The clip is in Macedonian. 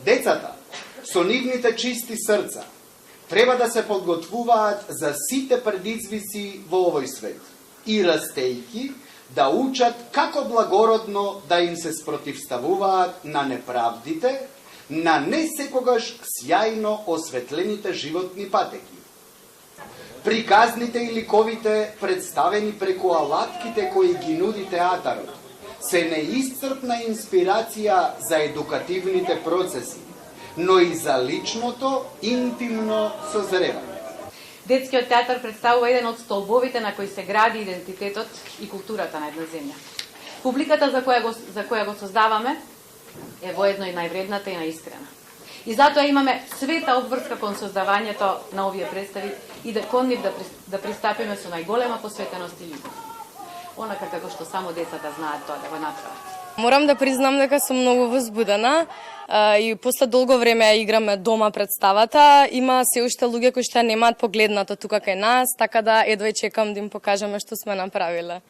Децата, со нивните чисти срца, треба да се подготвуваат за сите предизвици во овој свет и растејки да учат како благородно да им се спротивставуваат на неправдите, на не секогаш сјајно осветлените животни патеки. Приказните и ликовите, представени преку алатките кои ги нуди театарот, се неисцрпна инспирација за едукативните процеси, но и за личното, интимно созревање. Детскиот театар представува еден од столбовите на кои се гради идентитетот и културата на една земја. Публиката за која го создаваме е воедно и највредната и најискрена. И затоа имаме света обврска кон создавањето на овие представи и да кон нив да пристапиме со најголема посветеност и љубов. Онака како што само децата знаат тоа да го направат. Морам да признам дека сум многу возбудена и после долго време играме дома представата. Има се уште луѓе кои што немаат погледнато тука кај нас, така да едва чекам да им покажеме што сме направиле.